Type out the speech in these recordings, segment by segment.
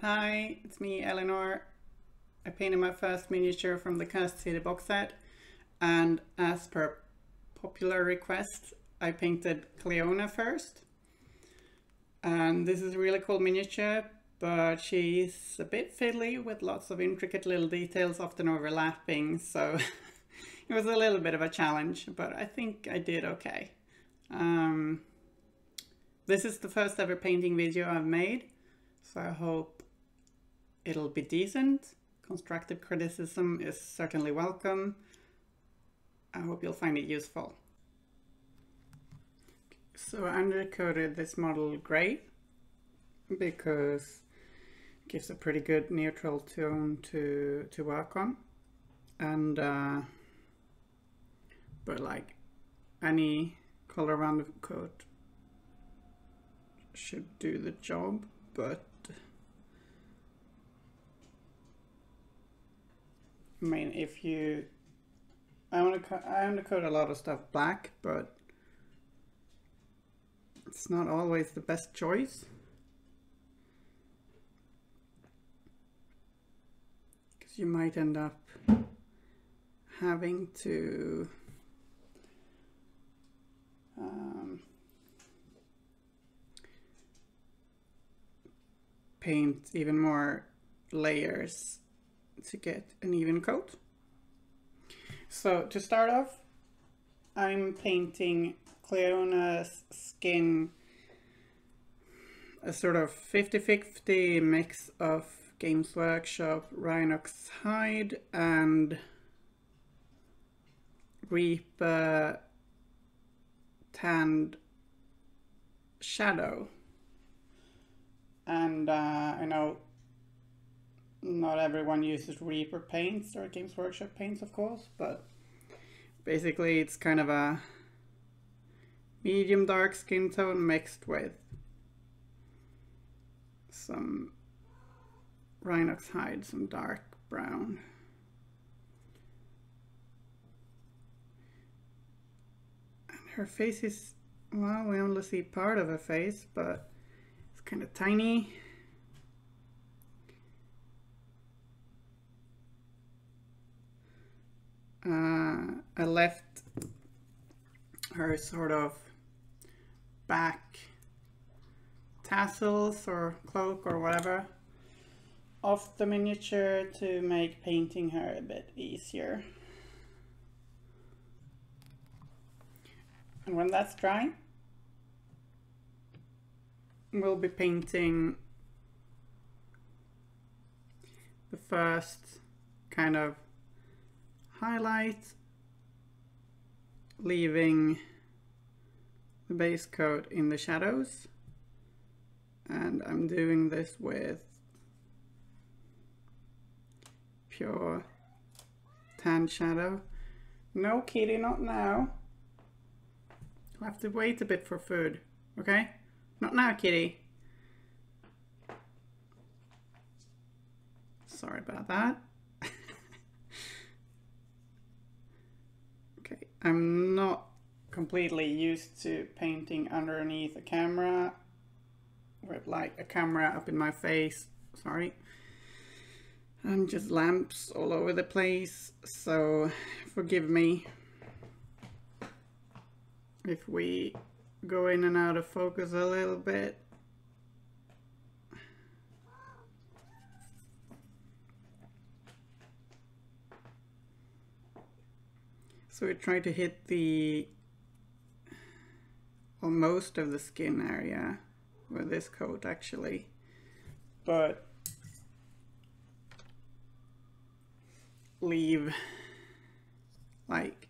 Hi, it's me, Eleanor. I painted my first miniature from the Cursed City box set, and as per popular request, I painted Cleona first. And this is a really cool miniature, but she's a bit fiddly with lots of intricate little details often overlapping, so it was a little bit of a challenge, but I think I did okay. This is the first ever painting video I've made, so I hope it'll be decent. Constructive criticism is certainly welcome. I hope you'll find it useful. So I undercoated this model grey because it gives a pretty good neutral tone to work on, and but like any color undercoat should do the job, but I mean, if you, I undercoat a lot of stuff black, but it's not always the best choice, because you might end up having to paint even more layers to get an even coat. So to start off, I'm painting Cleona's skin, a sort of 50-50 mix of Games Workshop Rhinox Hide and Reaper tanned shadow. And I know not everyone uses Reaper paints or Games Workshop paints, of course, but basically it's kind of a medium dark skin tone mixed with some Rhinox Hide, some dark brown. And her face is, well, we only see part of her face, but it's kind of tiny. I left her sort of back tassels or cloak or whatever off the miniature to make painting her a bit easier. And when that's dry, we'll be painting the first kind of highlight, leaving the base coat in the shadows, and I'm doing this with pure tan shadow. No, kitty, not now. I'll have to wait a bit for food, okay? Not now, kitty. Sorry about that. Okay, I'm not completely used to painting underneath a camera with like a camera up in my face. Sorry. And just lamps all over the place, so forgive me if we go in and out of focus a little bit. So we try to hit most of the skin area with this coat actually, but leave like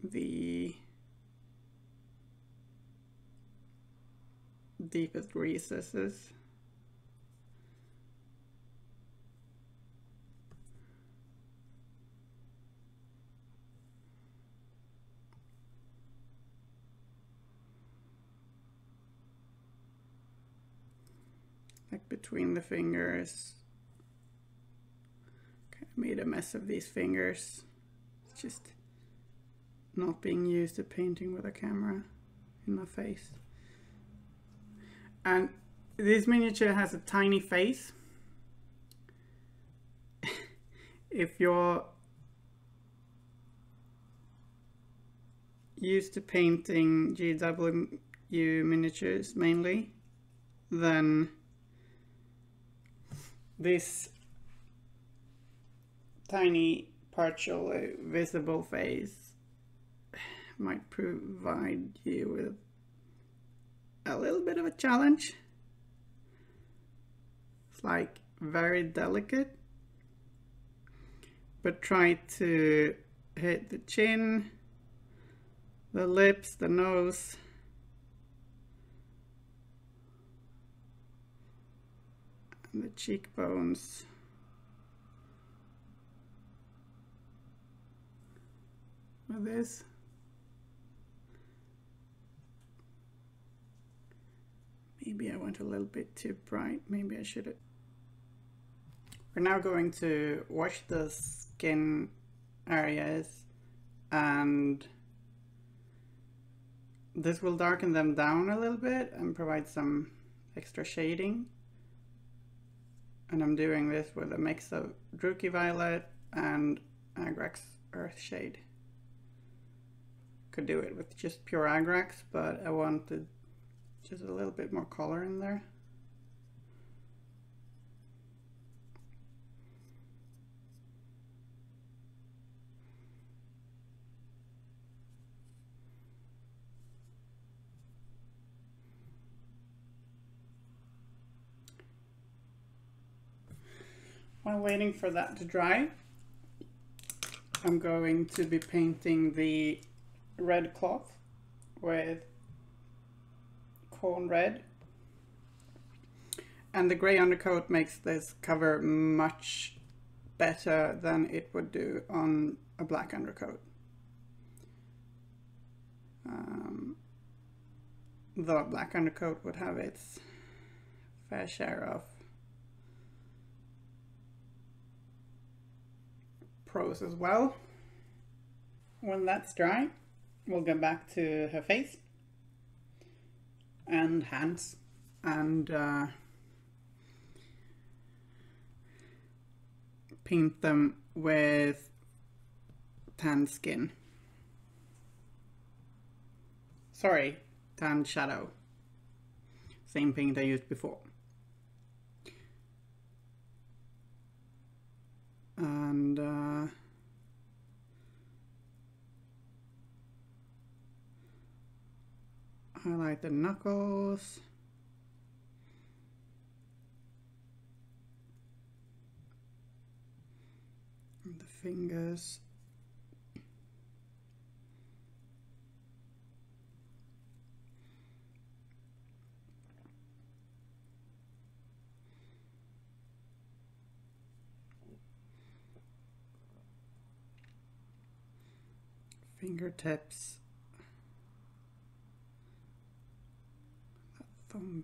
the deepest recesses. Like between the fingers. Okay, I made a mess of these fingers. It's just not being used to painting with a camera in my face. And This miniature has a tiny face. If you're used to painting GW miniatures mainly, then this tiny partially visible face might provide you with a little bit of a challenge. It's like very delicate, but try to hit the chin, the lips, the nose, and the cheekbones. With this. Maybe I went a little bit too bright. Maybe I should have. We're now going to wash the skin areas, and this will darken them down a little bit and provide some extra shading. And I'm doing this with a mix of Druchii Violet and Agrax Earthshade. Could do it with just pure Agrax, but I wanted just a little bit more color in there. While waiting for that to dry, I'm going to be painting the red cloth with Khorne Red, and the grey undercoat makes this cover much better than it would do on a black undercoat. The black undercoat would have its fair share of pros as well. When that's dry, we'll go back to her face and hands and paint them with tan skin. Sorry, tan shadow. Same paint I used before. And highlight the knuckles. And the fingers. Fingertips. Thumb.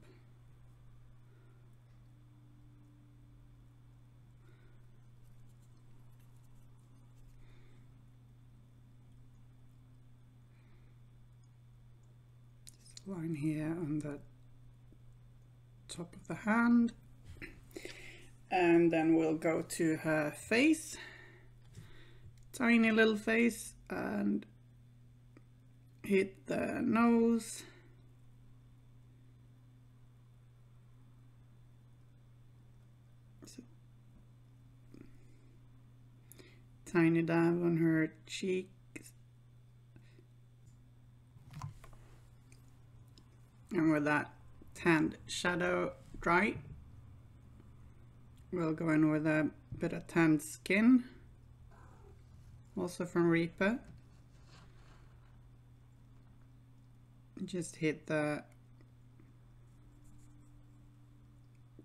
This line here on the top of the hand, and then we'll go to her face, tiny little face, and hit the nose. Tiny dab on her cheeks. And with that tanned shadow dry, we'll go in with a bit of tanned skin, also from Reaper. Just hit the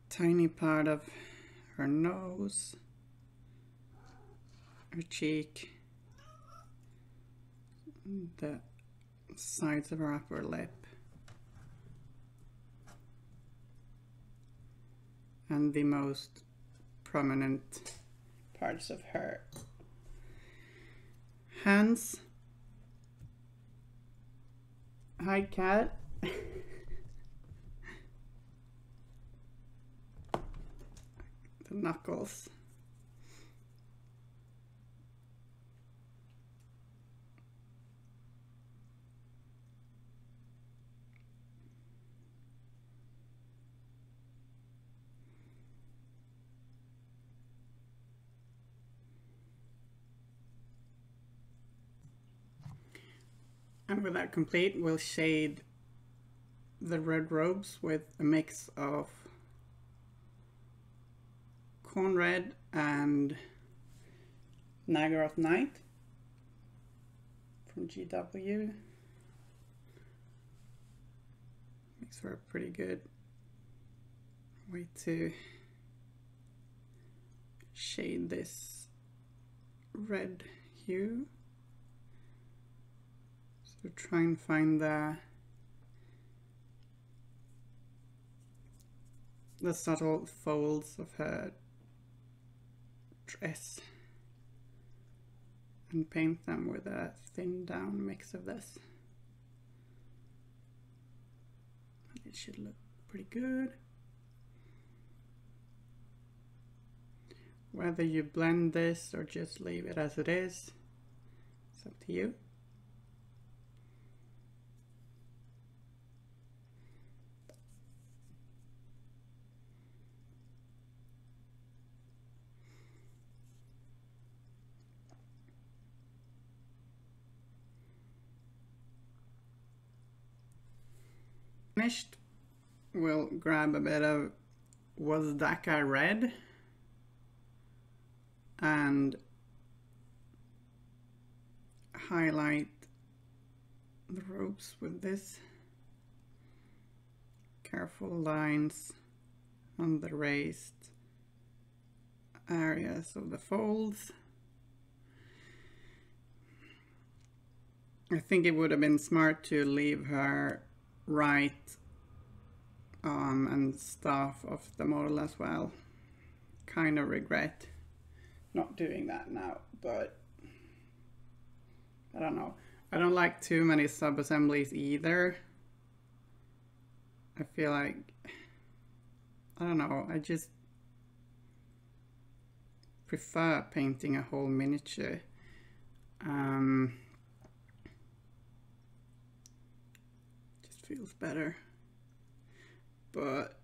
tiny part of her nose, her cheek, the sides of her upper lip, and the most prominent parts of her hands. Hi, cat. the knuckles. And with that complete, we'll shade the red robes with a mix of Khorne Red and Nagaroth Night from GW. Makes for a pretty good way to shade this red hue. So try and find the subtle folds of her dress and paint them with a thin down mix of this. It should look pretty good. Whether you blend this or just leave it as it is, it's up to you. Finished, we'll grab a bit of Wazdakka Red and highlight the ropes with this. Careful lines on the raised areas of the folds. I think it would have been smart to leave her right arm and staff of the model as well. Kind of regret not doing that now, but I don't know. I don't like too many sub-assemblies either. I feel like, I don't know, I just prefer painting a whole miniature. Just feels better. But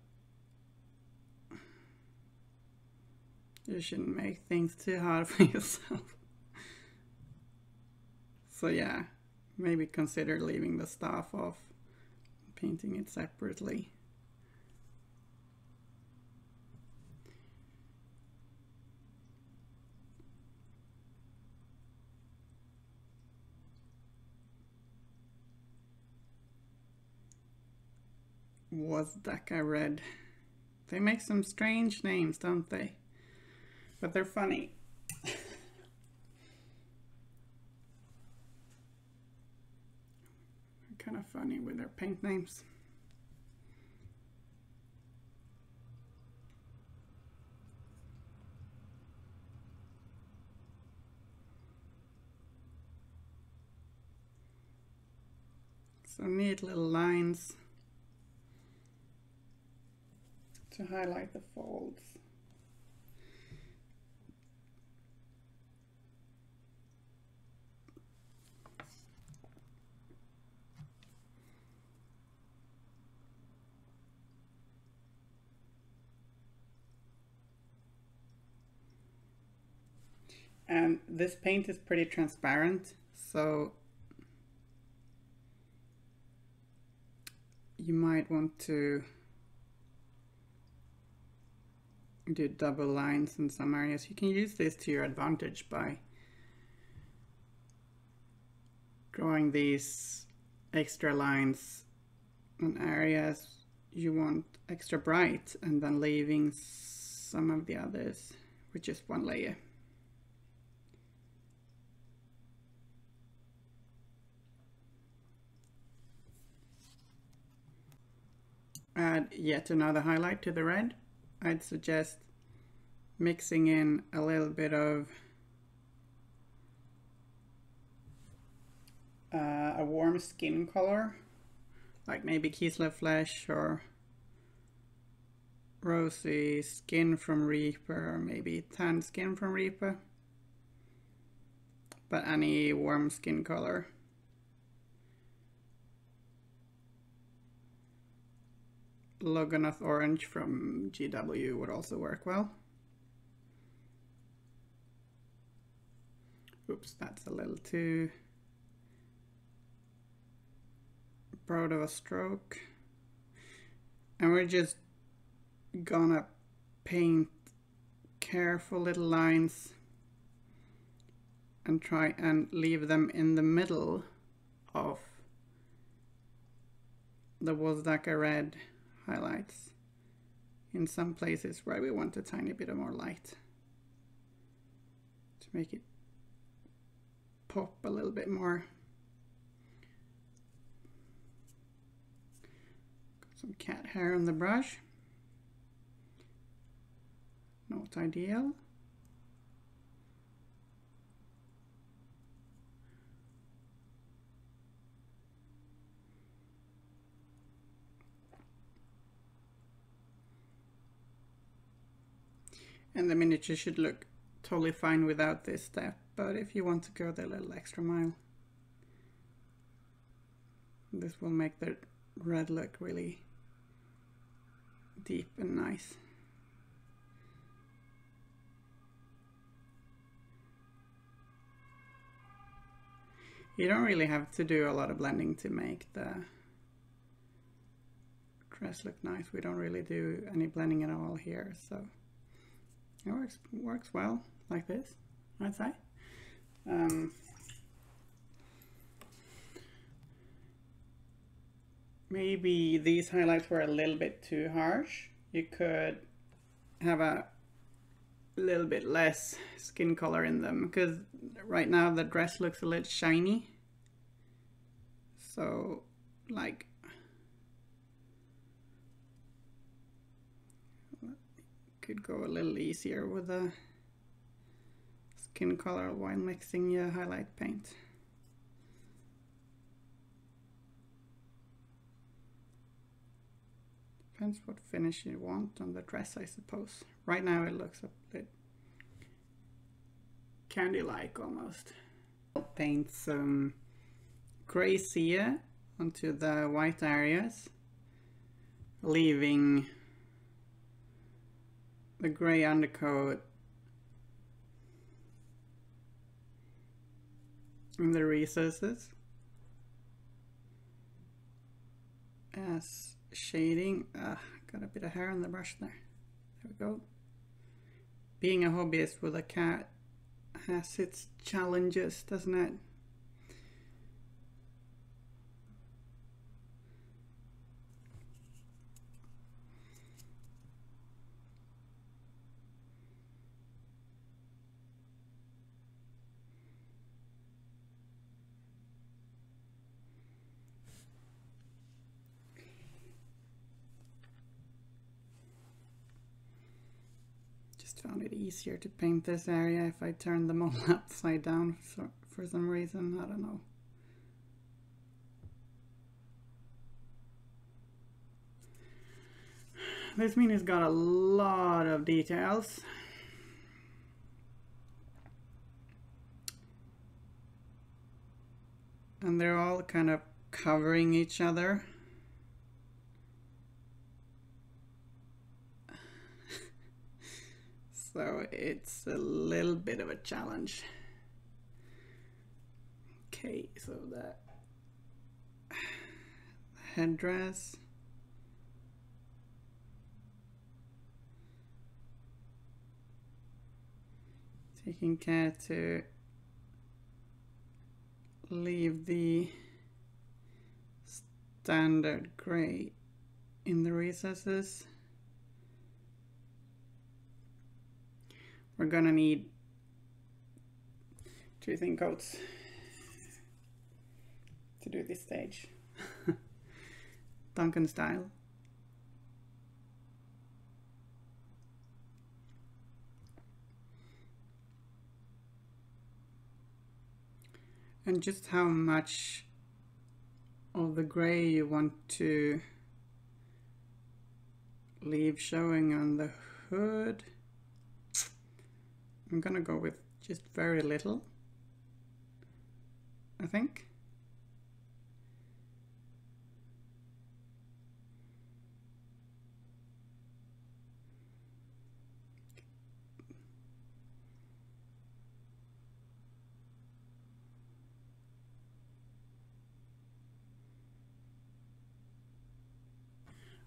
you shouldn't make things too hard for yourself. So yeah, maybe consider leaving the staff off, painting it separately. Wazdakka Red. They make some strange names, don't they? But they're funny. Kind of funny with their paint names. So neat little lines to highlight the folds. And this paint is pretty transparent, so you might want to do double lines in some areas. You can use this to your advantage by drawing these extra lines in areas you want extra bright and then leaving some of the others with just one layer. Add yet another highlight to the red. I'd suggest mixing in a little bit of a warm skin color, like maybe Kislev Flesh or rosy skin from Reaper, or maybe tan skin from Reaper, but any warm skin color. Loganoth orange from GW would also work well. Oops, that's a little too broad of a stroke. And we're just gonna paint careful little lines and try and leave them in the middle of the Wazdakka Red highlights in some places where we want a tiny bit of more light to make it pop a little bit more. Got some cat hair on the brush. Not ideal. And the miniature should look totally fine without this step, but if you want to go the little extra mile, this will make the red look really deep and nice. You don't really have to do a lot of blending to make the dress look nice. We don't really do any blending at all here, so it works well like this, I'd say. Maybe these highlights were a little bit too harsh. You could have a little bit less skin color in them, because right now the dress looks a little shiny. So, like, could go a little easier with the skin color while mixing your highlight paint. Depends what finish you want on the dress, I suppose. Right now it looks a bit candy-like almost. I'll paint some gracie onto the white areas, leaving the gray undercoat in the recesses as shading. Got a bit of hair on the brush there. There we go. Being a hobbyist with a cat has its challenges, doesn't it? Found it easier to paint this area if I turn them all upside down for some reason, I don't know. This mini's got a lot of details. And they're all kind of covering each other. So it's a little bit of a challenge. Okay, so the headdress. Taking care to leave the standard gray in the recesses. We're gonna need 2 thin coats to do this stage. Duncan style. And just how much of the gray you want to leave showing on the hood. I'm gonna go with just very little, I think.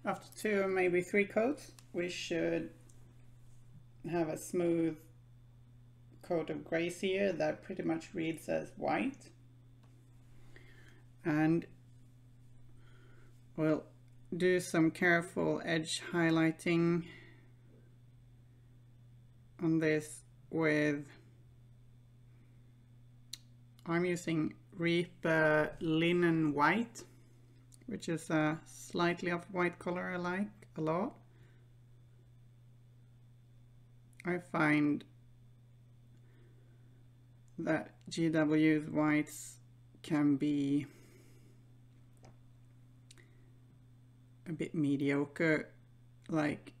After 2 or maybe 3 coats, we should have a smooth coat of gracie that pretty much reads as white. And we'll do some careful edge highlighting on this with, I'm using linen white, which is a slightly off-white color I like a lot. I find that GW's whites can be a bit mediocre, like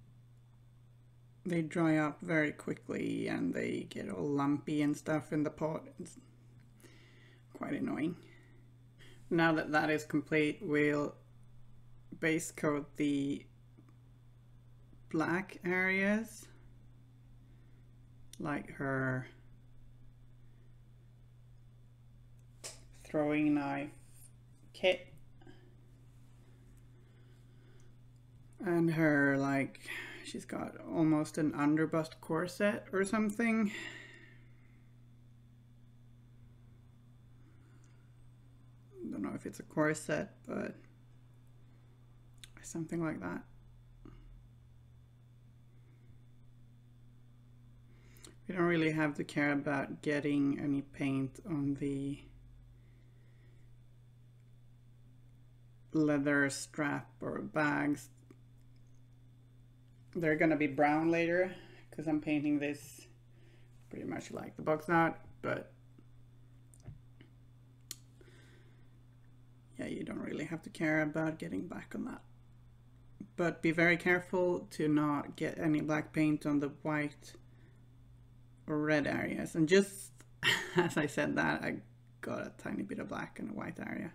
they dry up very quickly and they get all lumpy and stuff in the pot. It's quite annoying. Now that that is complete, we'll base coat the black areas, like her throwing knife kit and her, like, she's got almost an underbust corset or something. Don't know if it's a corset, but something like that. We don't really have to care about getting any paint on the leather strap or bags. They're gonna be brown later because I'm painting this pretty much like the box art, but yeah, you don't really have to care about getting back on that. But be very careful to not get any black paint on the white or red areas. And just as I said that, I got a tiny bit of black in the white area.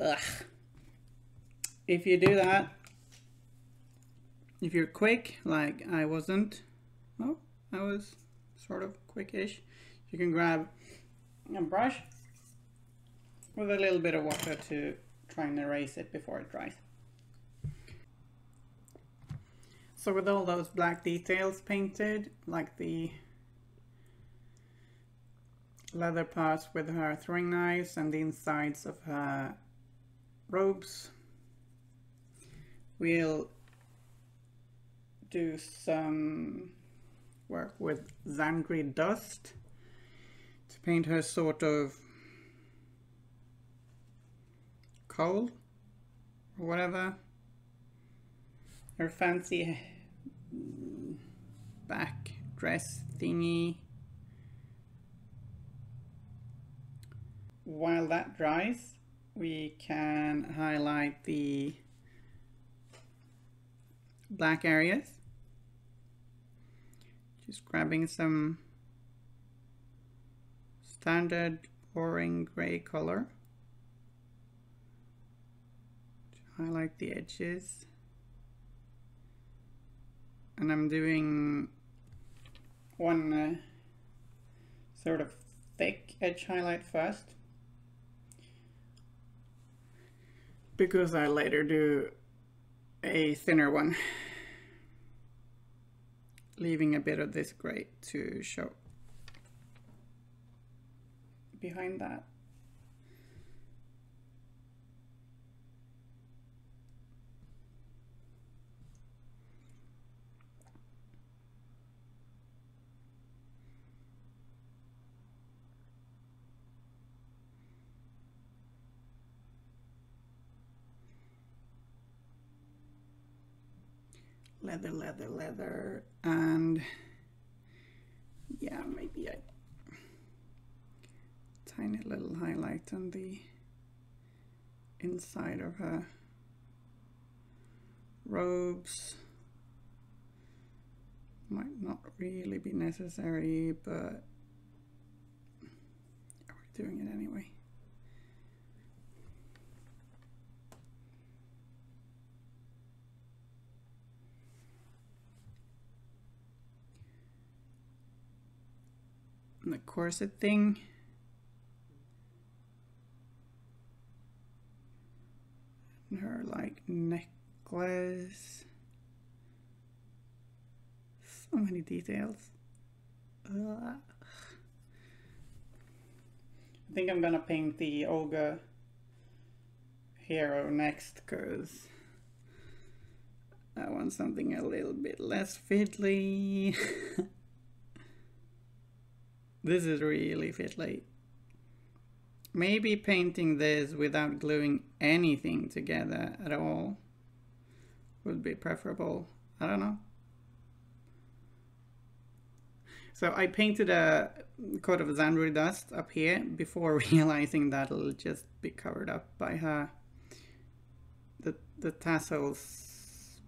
Ugh. If you do that, if you're quick, like I wasn't, well, I was sort of quick-ish, you can grab a brush with a little bit of water to try and erase it before it dries. So with all those black details painted, like the leather parts with her throwing knives and the insides of her robes, we'll do some work with Zandri Dust to paint her sort of coal or whatever. Her fancy back dress thingy. While that dries, we can highlight the black areas. Just grabbing some standard boring gray color to highlight the edges. And I'm doing one sort of thick edge highlight first, because I later do a thinner one, leaving a bit of this gray to show behind that. Leather, leather, leather, and yeah, maybe a tiny little highlight on the inside of her robes. Might not really be necessary, but we're doing it anyway. And the corset thing. And her like necklace. So many details. I think I'm gonna paint the Olga hero next because I want something a little bit less fiddly. This is really fiddly. Maybe painting this without gluing anything together at all would be preferable. I don't know. So I painted a coat of Zandri Dust up here before realizing that it'll just be covered up by her the tassels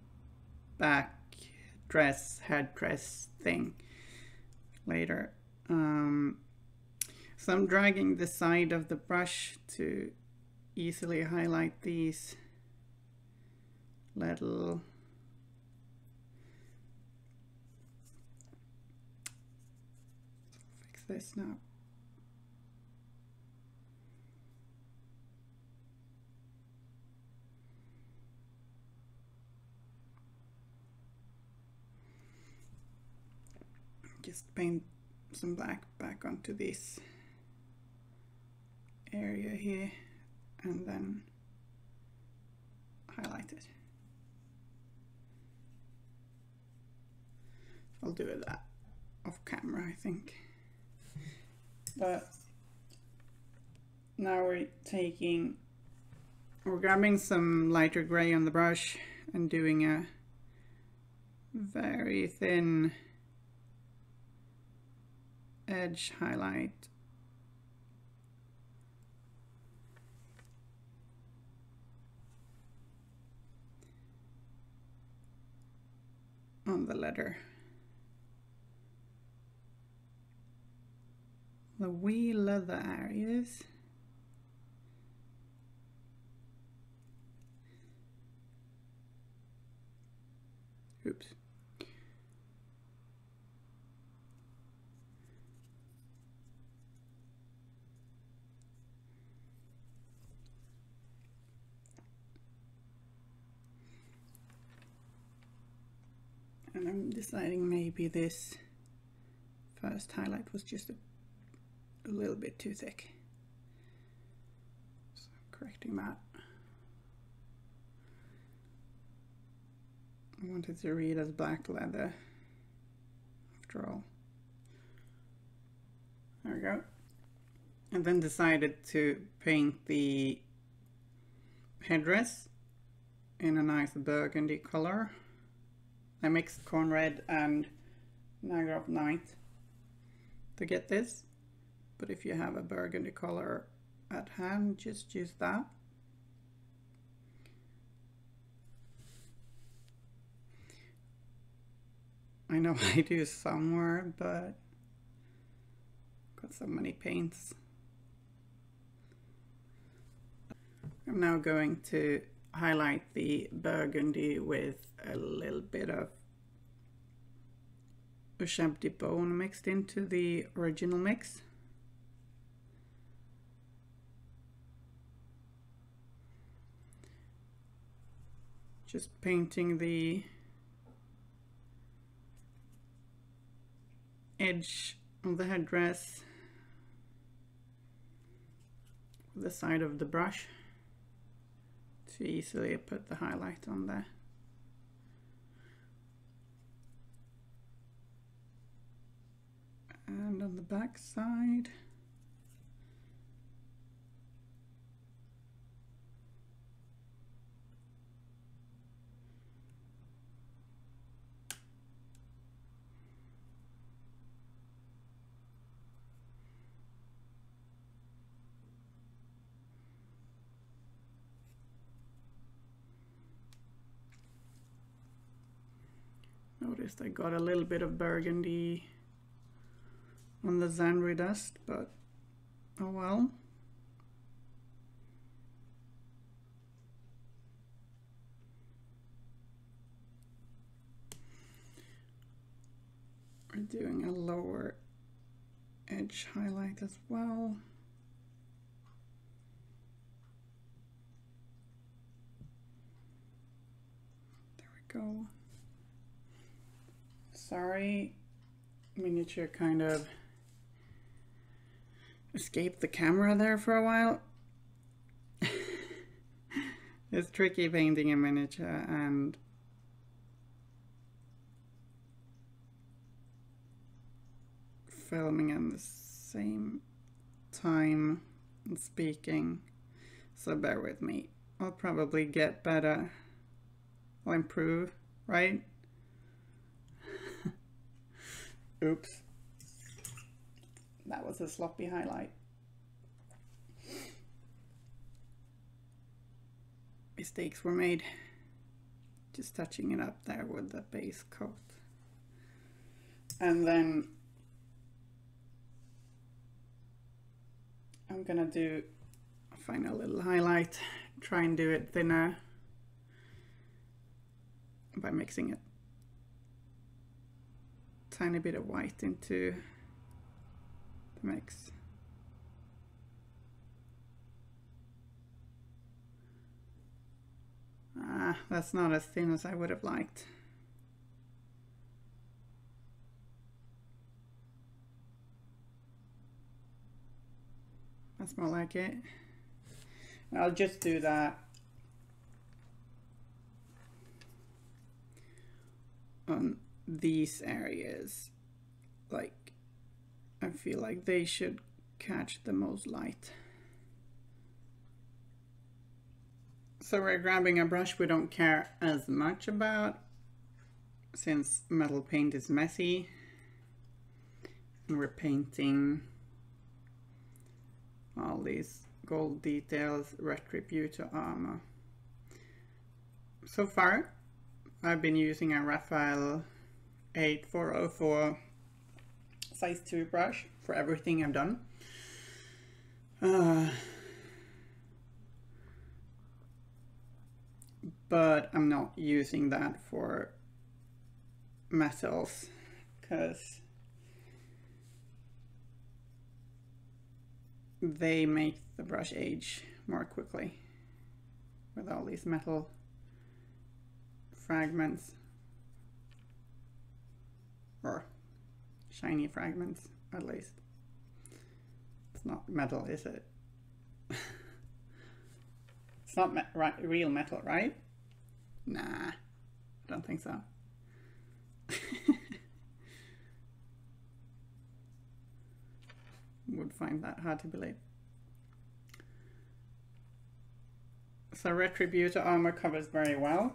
back dress headdress thing later. So I'm dragging the side of the brush to easily highlight these little fix this now. Just paint some black back onto this area here and then highlight it. I'll do it that off camera, I think. But now we're grabbing some lighter gray on the brush and doing a very thin edge highlight on the letter. The wee leather areas. Oops. And I'm deciding maybe this first highlight was just a little bit too thick. So I'm correcting that. I wanted to read as black leather after all. There we go. And then decided to paint the headdress in a nice burgundy color. I mixed Khorne Red and Niagara Night to get this, but if you have a burgundy color at hand, just use that. I know I do somewhere, but got so many paints. I'm now going to highlight the burgundy with a little bit of Ushabti Bone mixed into the original mix. Just painting the edge of the headdress with the side of the brush to easily put the highlight on there. And on the back side, noticed I got a little bit of burgundy on the Zandri Dust, but oh well. We're doing a lower edge highlight as well. There we go. Sorry, miniature kind of escaped the camera there for a while. It's tricky painting a miniature and filming at the same time and speaking, so bear with me. I'll probably get better. I'll improve, right? Oops. That was a sloppy highlight. Mistakes were made. Just touching it up there with the base coat. And then I'm gonna do a final little highlight, try and do it thinner by mixing a tiny bit of white into the mix. Ah, that's not as thin as I would have liked. That's more like it. I'll just do that on these areas. Like, I feel like they should catch the most light. So we're grabbing a brush we don't care as much about, since metal paint is messy. And we're painting all these gold details, Retributor Armour. So far, I've been using a Raphael 8404 size 2 brush for everything I've done. But I'm not using that for metals because they make the brush age more quickly with all these metal fragments, or shiny fragments at least. It's not metal, is it? It's not real metal, right? Nah, I don't think so. Would find that hard to believe. So Retributor Armour covers very well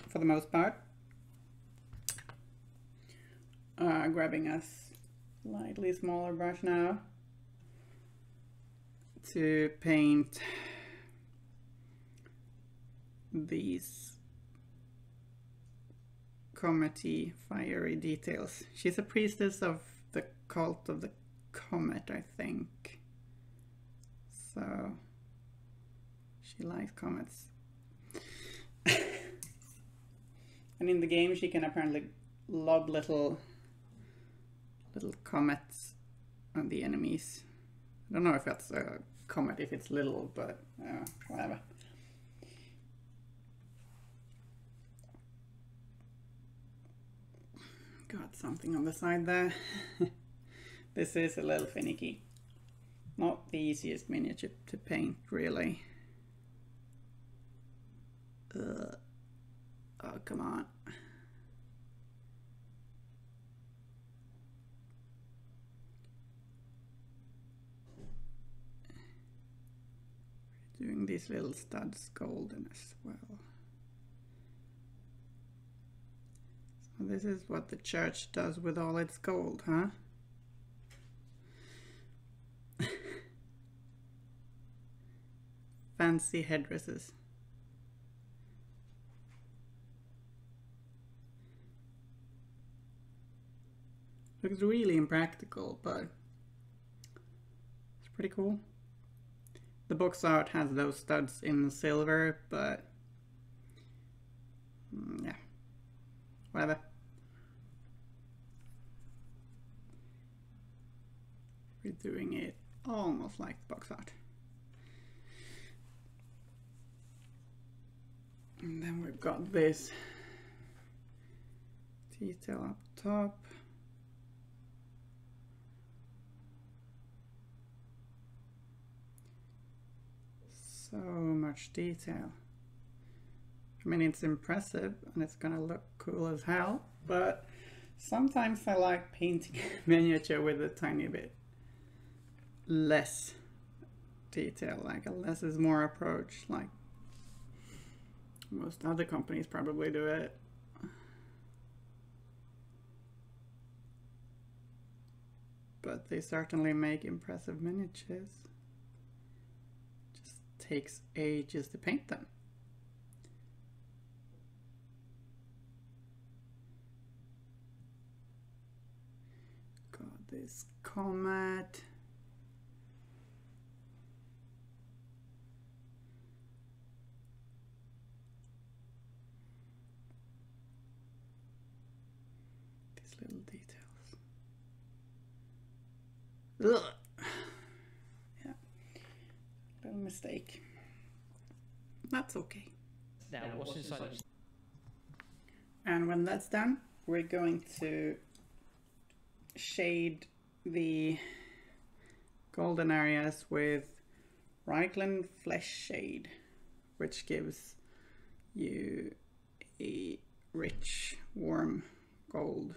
for the most part. Grabbing a slightly smaller brush now to paint these comety fiery details. She's a priestess of the cult of the comet, I think. So she likes comets. And in the game she can apparently lob little comets on the enemies. I don't know if that's a comet if it's little, but whatever. Got something on the side there. This is a little finicky. Not the easiest miniature to paint, really. Oh, come on. Doing these little studs golden as well. So this is what the church does with all its gold, huh? Fancy headdresses. Looks really impractical, but it's pretty cool. The box art has those studs in silver, but yeah, whatever. We're doing it almost like the box art. And then we've got this detail up top. So much detail. I mean, it's impressive and it's gonna look cool as hell, but sometimes I like painting miniature with a tiny bit less detail, like a less is more approach, like most other companies probably do it. But they certainly make impressive miniatures. Just takes ages to paint them. Got this comet. These little details. Ugh. Yeah, little mistake. That's okay. Now, what's inside of... And when that's done, we're going to shade the golden areas with ryklin flesh shade, which gives you a rich, warm gold.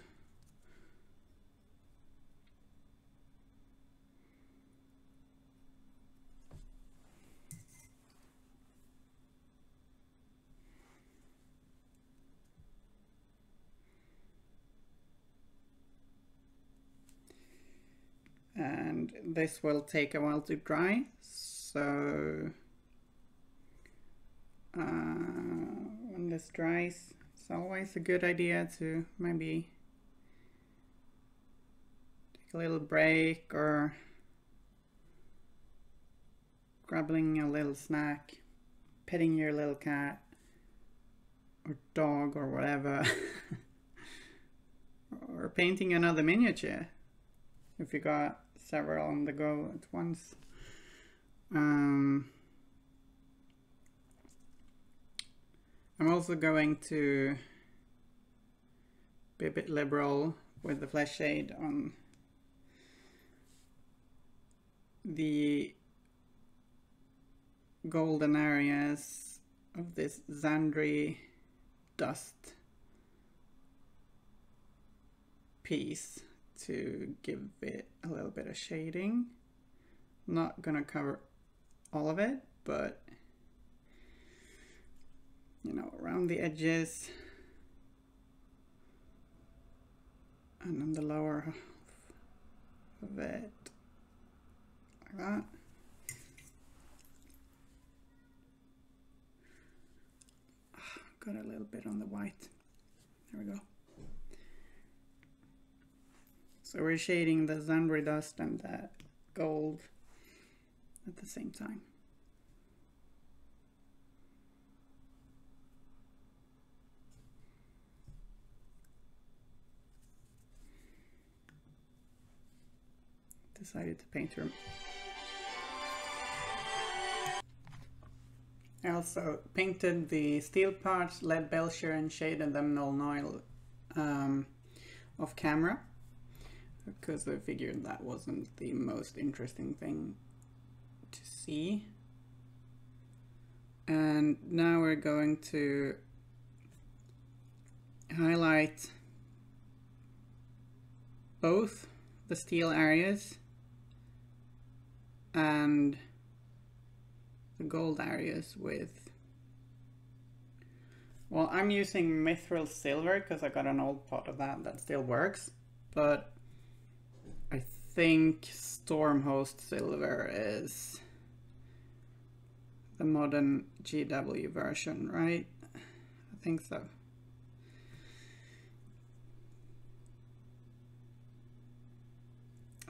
And this will take a while to dry, so when this dries, it's always a good idea to maybe take a little break or grabbing a little snack, petting your little cat or dog or whatever, or painting another miniature if you got several on the go at once. I'm also going to be a bit liberal with the flesh shade on the golden areas of this Zandri Dust piece to give it a little bit of shading. Not gonna cover all of it, but you know, around the edges and on the lower half of it, like that. Got a little bit on the white. There we go. So we're shading the Zandri Dust and that gold at the same time. Decided to paint her. I also painted the steel parts, Leadbelcher, and shaded them null oil off camera, because I figured that wasn't the most interesting thing to see. And now we're going to highlight both the steel areas and the gold areas with, well, I'm using Mithril silver because I got an old pot of that still works, but I think Stormhost silver is the modern GW version, right? I think so.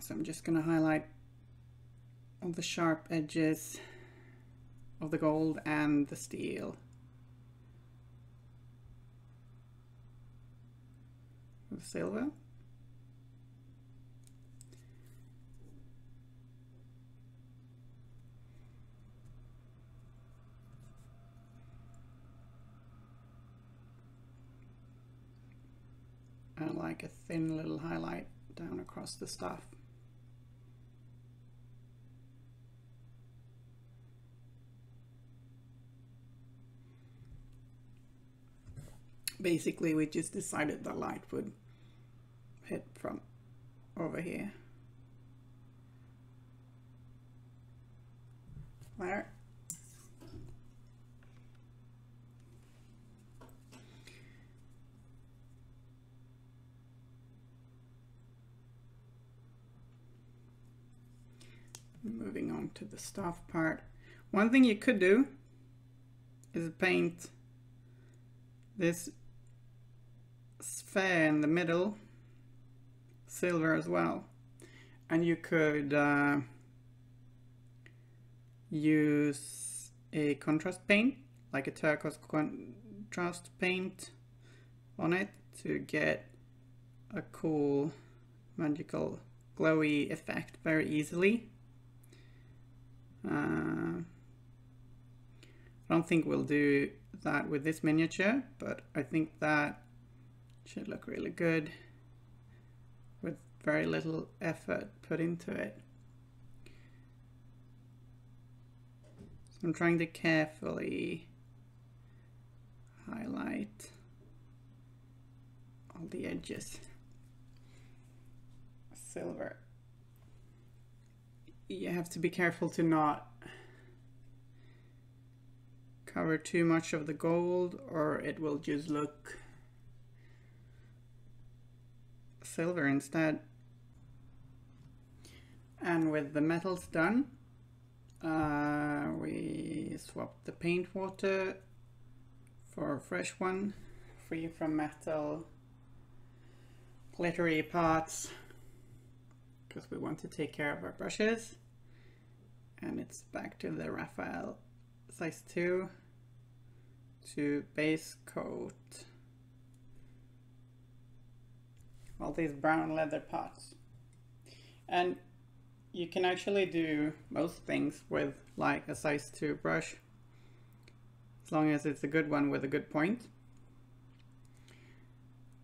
So I'm just going to highlight all the sharp edges of the gold and the steel with silver. And like a thin little highlight down across the stuff. Basically, we just decided the light would hit from over here. There. Moving on to the stuff part. One thing you could do is paint this sphere in the middle silver as well, and you could use a contrast paint, like a turquoise contrast paint on it, to get a cool magical glowy effect very easily. I don't think we'll do that with this miniature, but I think that should look really good with very little effort put into it. So I'm trying to carefully highlight all the edges. Silver. You have to be careful to not cover too much of the gold, or it will just look silver instead. And with the metals done, we swapped the paint water for a fresh one, free from metal, glittery parts, because we want to take care of our brushes. And it's back to the Raphael size 2 to base coat all these brown leather parts. And you can actually do most things with like a size 2 brush, as long as it's a good one with a good point.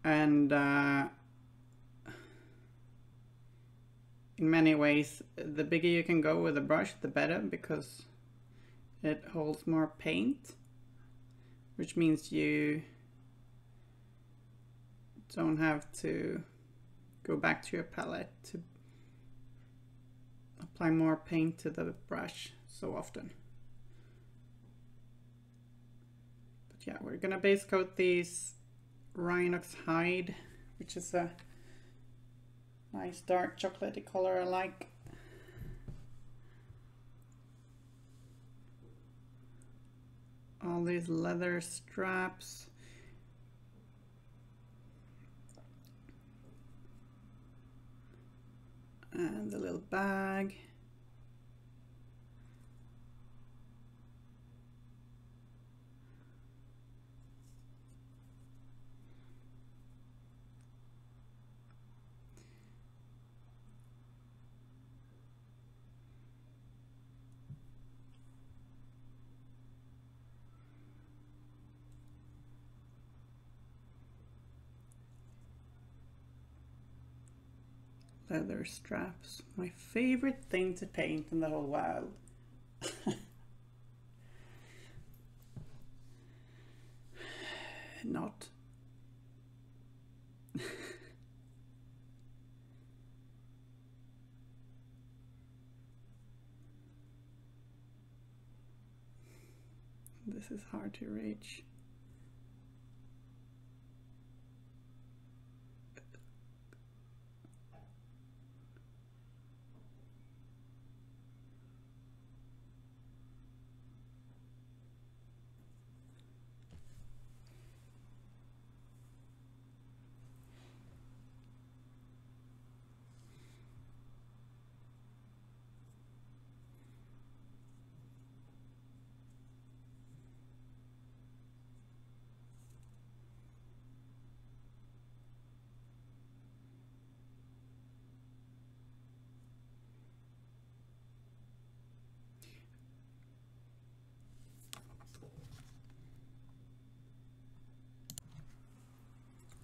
And in many ways, the bigger you can go with a brush, the better, because it holds more paint, which means you don't have to go back to your palette to apply more paint to the brush so often. But yeah, we're gonna base coat these Rhinox Hide, which is a nice dark chocolatey color I like. All these leather straps. And the little bag. Leather straps, my favorite thing to paint in the whole world. Not. This is hard to reach.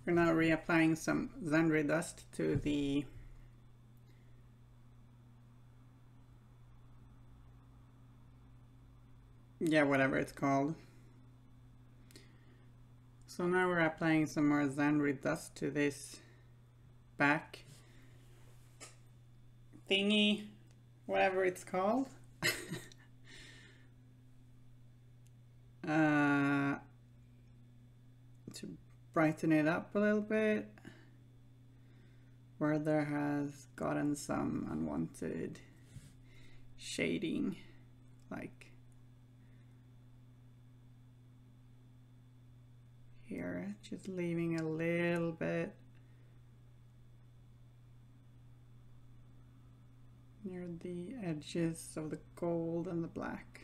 We're now reapplying some Zandri Dust to the whatever it's called. So now we're applying some more Zandri Dust to this back thingy, whatever it's called. To brighten it up a little bit where there has gotten some unwanted shading, like here, just leaving a little bit near the edges of the gold and the black.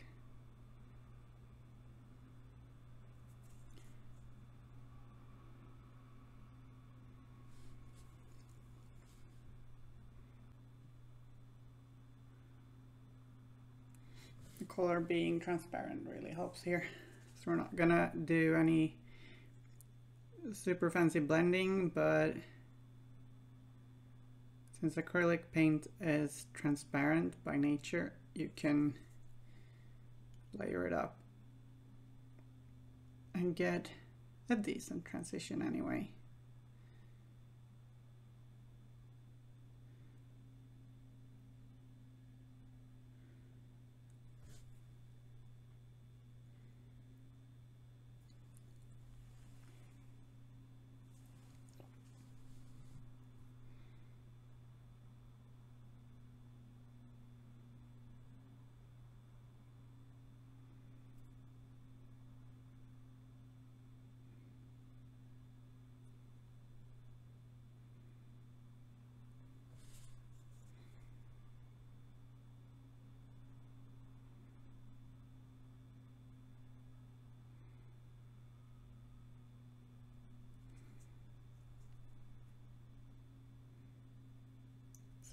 The color being transparent really helps here. So we're not gonna do any super fancy blending, but since acrylic paint is transparent by nature, you can layer it up and get a decent transition anyway.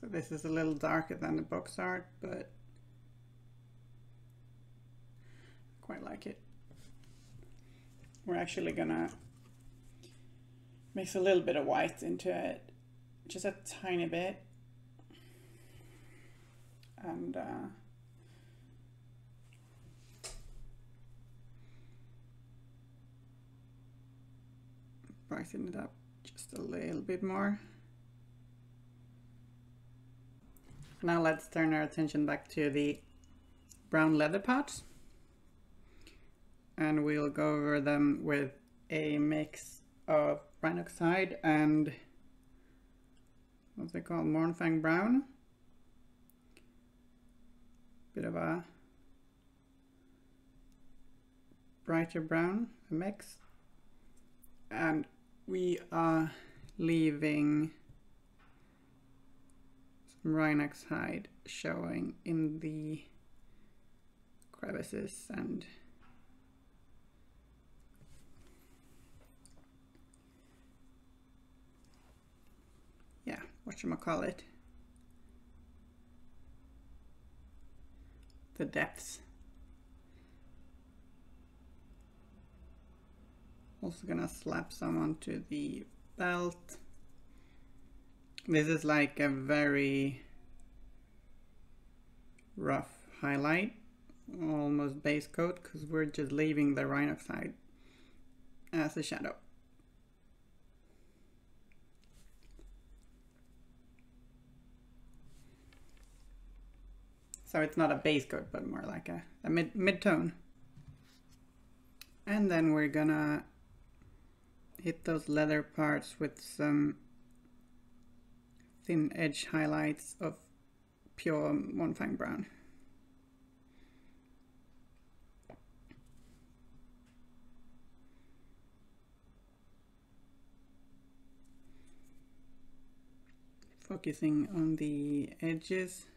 So this is a little darker than the box art, but I quite like it. We're actually gonna mix a little bit of white into it, just a tiny bit, and brighten it up just a little bit more. Now let's turn our attention back to the brown leather parts, and we'll go over them with a mix of Rhinox Hide and what's it called, Mournfang Brown. Bit of a brighter brown mix, and we are leaving Rhinox Hide showing in the crevices and whatchamacallit, the depths. Also gonna slap some onto the belt. This is like a very rough highlight, almost base coat, because we're just leaving the Rhinox Hide as a shadow. So it's not a base coat, but more like a mid-tone. And then we're gonna hit those leather parts with some thin edge highlights of pure Mournfang Brown. Focusing on the edges.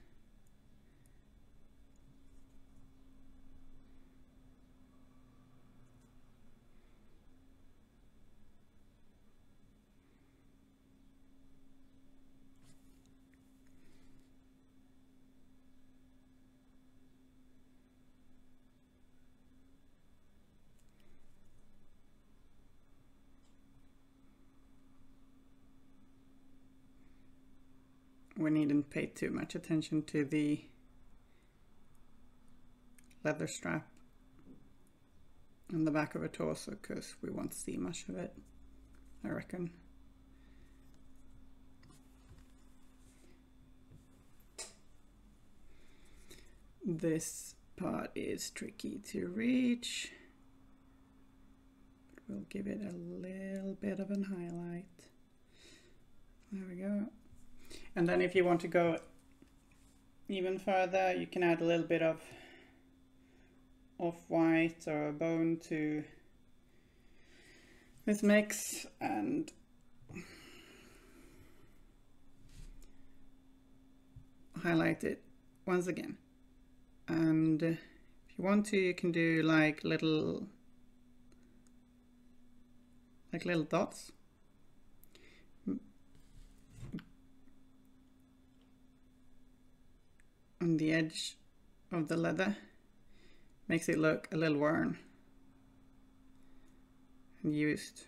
we needn't pay too much attention to the leather strap on the back of her torso because we won't see much of it, I reckon. This part is tricky to reach. We'll give it a little bit of a highlight. There we go. And then if you want to go even further, you can add a little bit of off-white or a bone to this mix and highlight it once again. And if you want to, you can do like little dots. On the edge of the leather. Makes it look a little worn and used.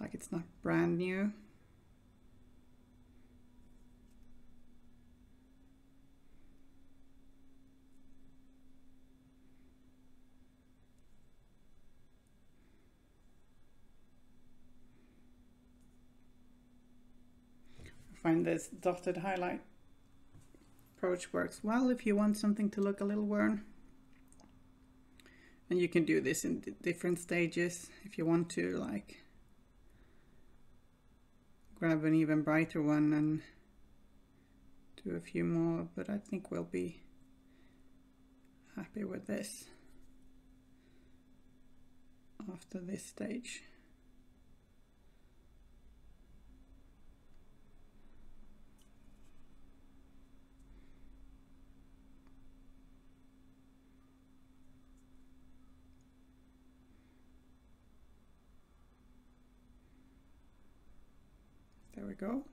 Like it's not brand new. I find this dotted highlight approach works well if you want something to look a little worn. And you can do this in different stages if you want to, like grab an even brighter one and do a few more, but I think we'll be happy with this after this stage. There we go.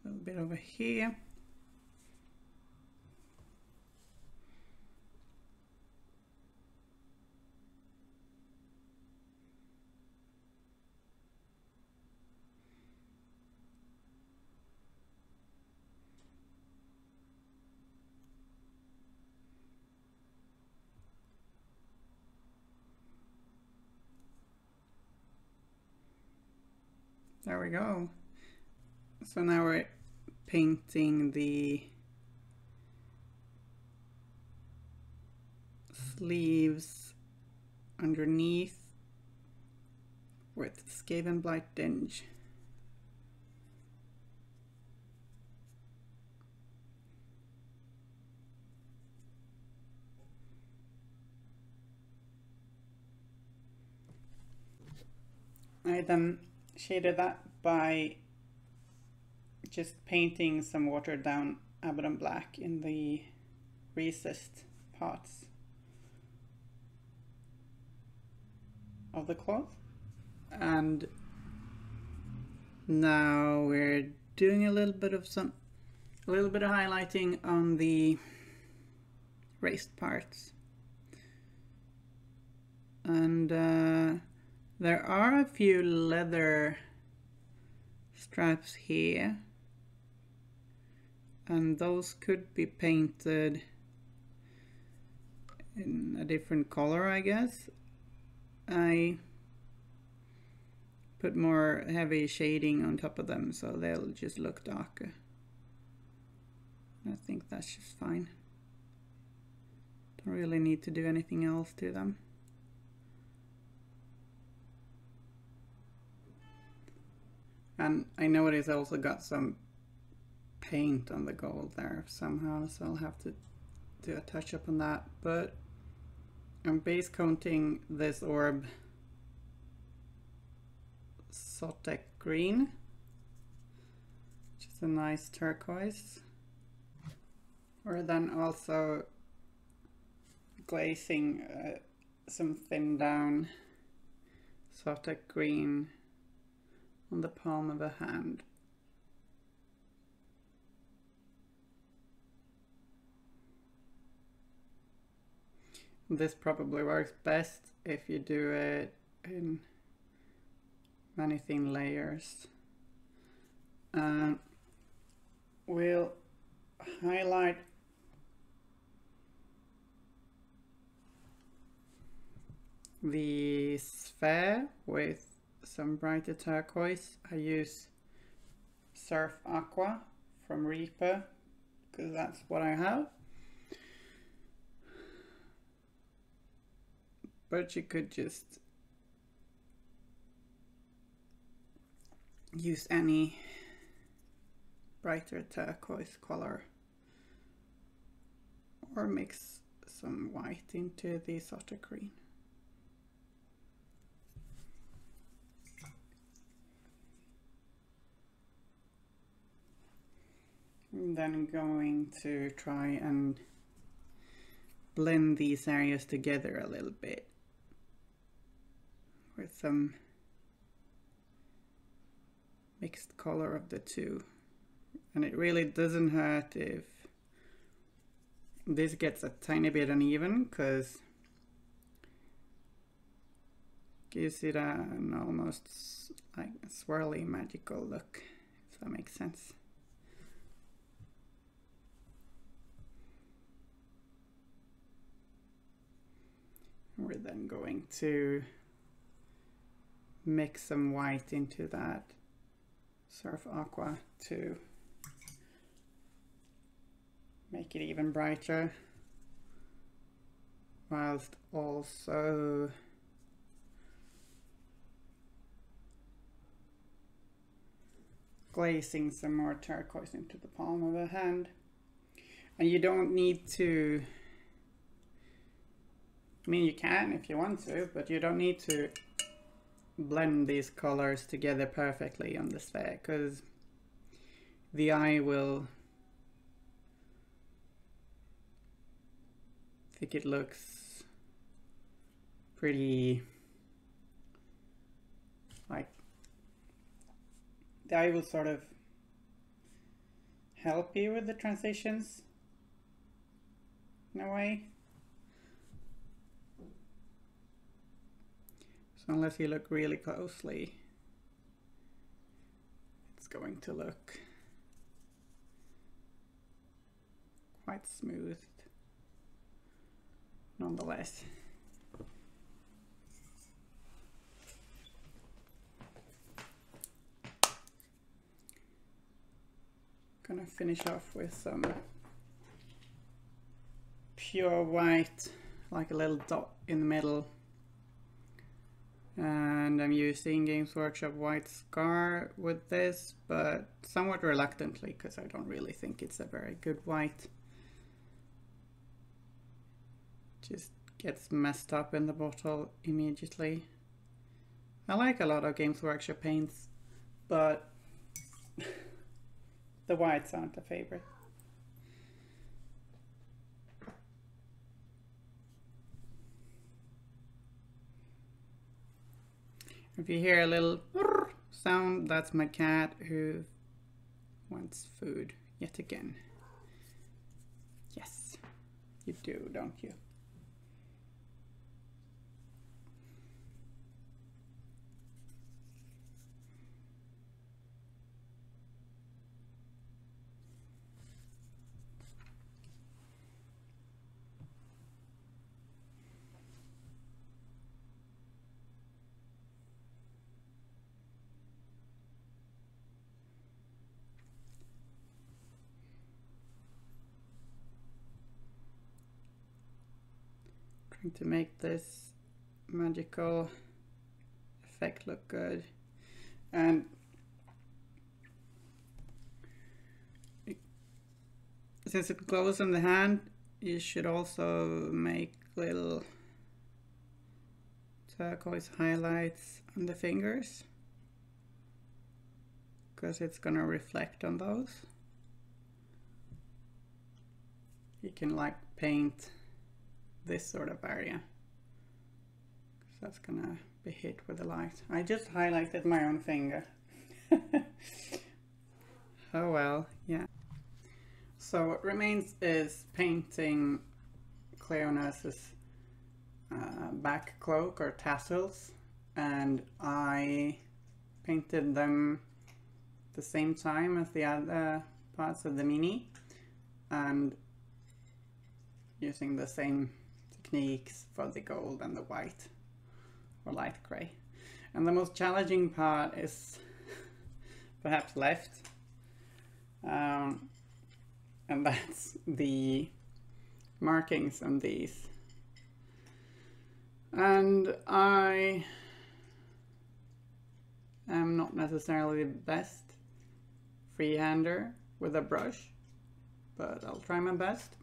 A little bit over here. There we go. So now we're painting the sleeves underneath with Skavenblight Dinge. I then shaded that by just painting some watered down Abaddon Black in the recessed parts of the cloth. And now we're doing a little bit of highlighting on the raised parts. And there are a few leather straps here, and those could be painted in a different color, I guess. I put more heavy shading on top of them so they'll just look darker. I think that's just fine. Don't really need to do anything else to them. And I know it's also got some paint on the gold there somehow, so I'll have to do a touch up on that. But I'm base coating this orb Sotek Green, which is a nice turquoise. We're then also glazing some thin down Sotek Green on the palm of a hand. This probably works best if you do it in many thin layers. We'll highlight the sphere with some brighter turquoise. I use Surf Aqua from Reaper because that's what I have. But you could just use any brighter turquoise color or mix some white into the Sotek Green. And then I'm going to try and blend these areas together a little bit with some mixed color of the two. And it really doesn't hurt if this gets a tiny bit uneven, because gives it an almost like a swirly magical look, if that makes sense. We're then going to mix some white into that Surf Aqua to make it even brighter, whilst also glazing some more turquoise into the palm of the hand. And you don't need to, I mean, you can if you want to, but you don't need to blend these colors together perfectly on the sphere, because the eye will think it looks pretty, like, the eye will sort of help you with the transitions in a way. So unless you look really closely, it's going to look quite smooth nonetheless. Gonna finish off with some pure white, like a little dot in the middle. And I'm using Games Workshop White Scar with this, but somewhat reluctantly, because I don't really think it's a very good white. Just gets messed up in the bottle immediately. I like a lot of Games Workshop paints, but the whites aren't a favorite. If you hear a little sound, that's my cat who wants food yet again. Yes, you do, don't you? To make this magical effect look good, and since it glows on the hand, you should also make little turquoise highlights on the fingers, because it's gonna reflect on those. You can like paint this sort of area, because that's gonna be hit with the light. I just highlighted my own finger. Oh well, yeah. So what remains is painting Cleona's back cloak or tassels, and I painted them the same time as the other parts of the mini, and using the same techniques for the gold and the white or light grey. And the most challenging part is perhaps left, and that's the markings on these. And I am not necessarily the best freehander with a brush, but I'll try my best.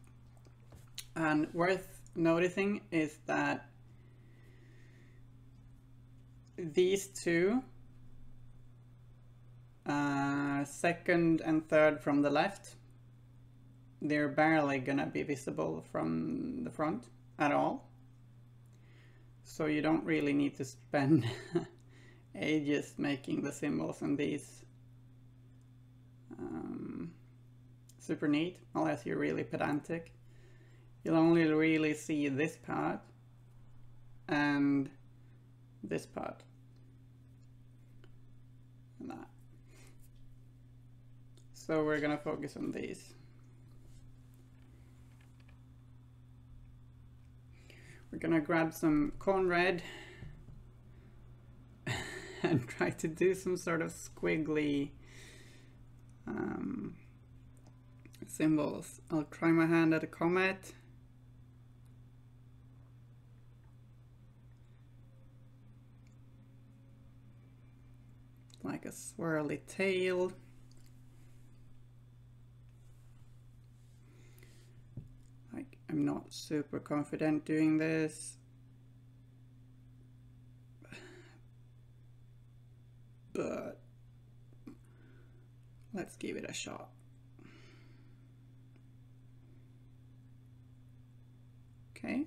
And worth noticing is that these two, second and third from the left, they're barely gonna be visible from the front at all. So you don't really need to spend ages making the symbols on these super neat, unless you're really pedantic. You'll only really see this part and this part and that. So we're gonna focus on these. We're gonna grab some Khorne Red and try to do some sort of squiggly symbols. I'll try my hand at a comet. Like a swirly tail. Like, I'm not super confident doing this, but let's give it a shot. Okay,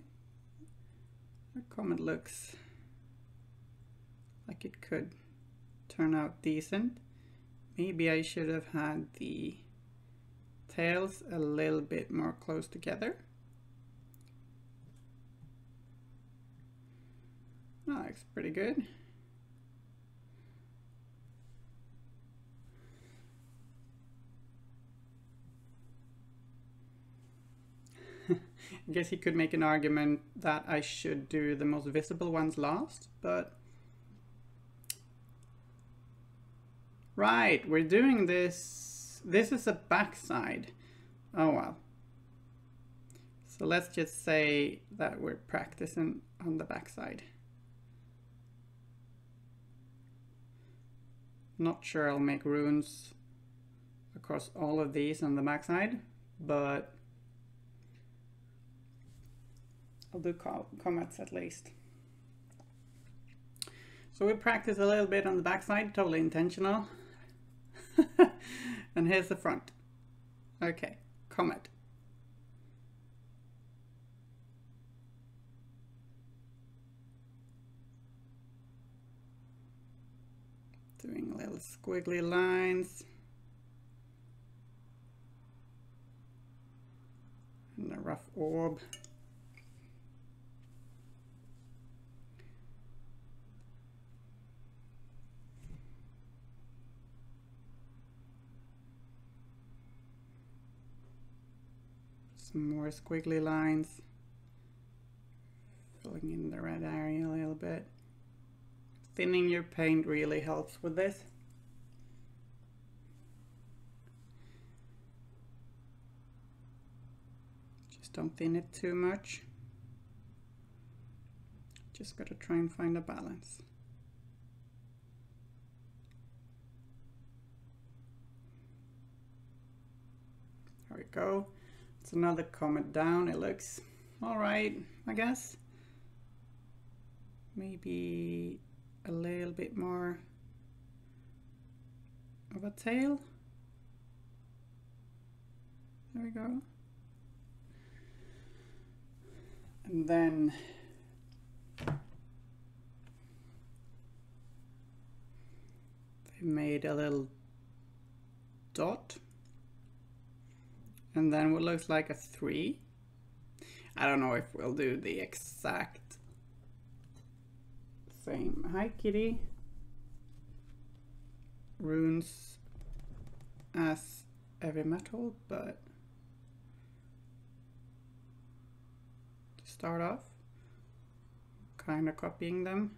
the comet looks like it could turn out decent. Maybe I should have had the tails a little bit more close together. That looks pretty good. I guess you could make an argument that I should do the most visible ones last, but right, we're doing this. This is a backside. Oh well. So let's just say that we're practicing on the backside. Not sure I'll make runes across all of these on the backside, but I'll do comets at least. So we practice a little bit on the backside, totally intentional. And here's the front. Okay, comet. Doing little squiggly lines. And a rough orb. Some more squiggly lines, filling in the red area a little bit. Thinning your paint really helps with this. Just don't thin it too much. Just gotta try and find a balance. There we go. It's another comet down. It looks all right, I guess. Maybe a little bit more of a tail. There we go. And then they made a little dot. And then what looks like a 3. I don't know if we'll do the exact same. Hi, kitty. Runes as heavy metal, but to start off, kind of copying them.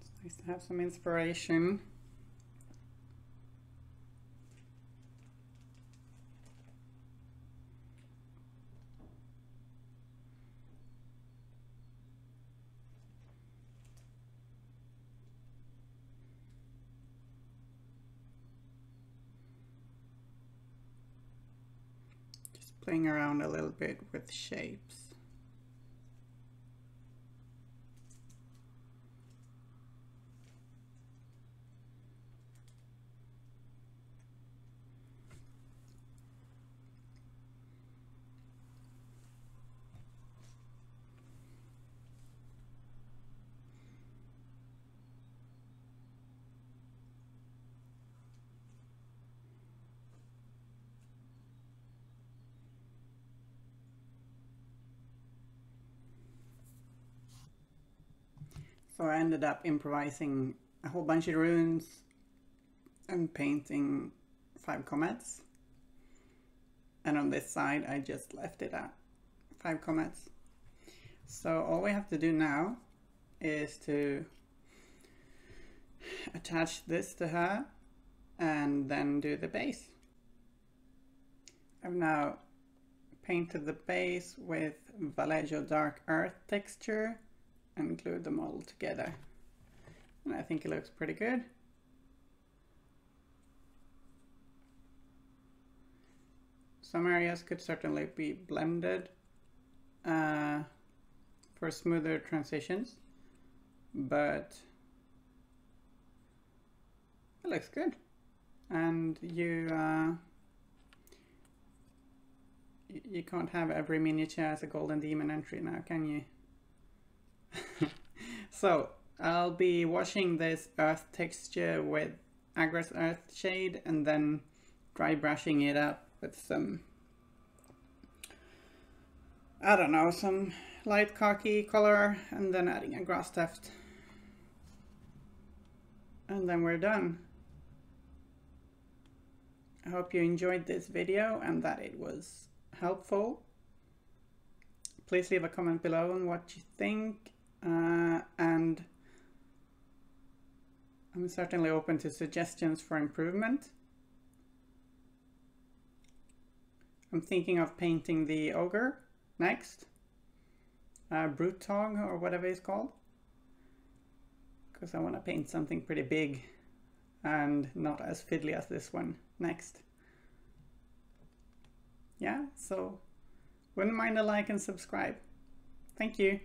It's nice to have some inspiration. Playing around a little bit with shapes. So I ended up improvising a whole bunch of runes and painting 5 comets. And on this side I just left it at 5 comets. So all we have to do now is to attach this to her and then do the base. I've now painted the base with Vallejo dark earth texture and glued them all together. And I think it looks pretty good. Some areas could certainly be blended for smoother transitions, but it looks good. And you can't have every miniature as a golden demon entry now, can you? So I'll be washing this earth texture with Agra's Earth shade and then dry brushing it up with some, I don't know, some light khaki color, and then adding a grass tuft. And then we're done. I hope you enjoyed this video and that it was helpful. Please leave a comment below on what you think. And I'm certainly open to suggestions for improvement. I'm thinking of painting the ogre next, Brute Tog or whatever it's called, because I want to paint something pretty big and not as fiddly as this one next. Yeah, so wouldn't mind a like and subscribe. Thank you.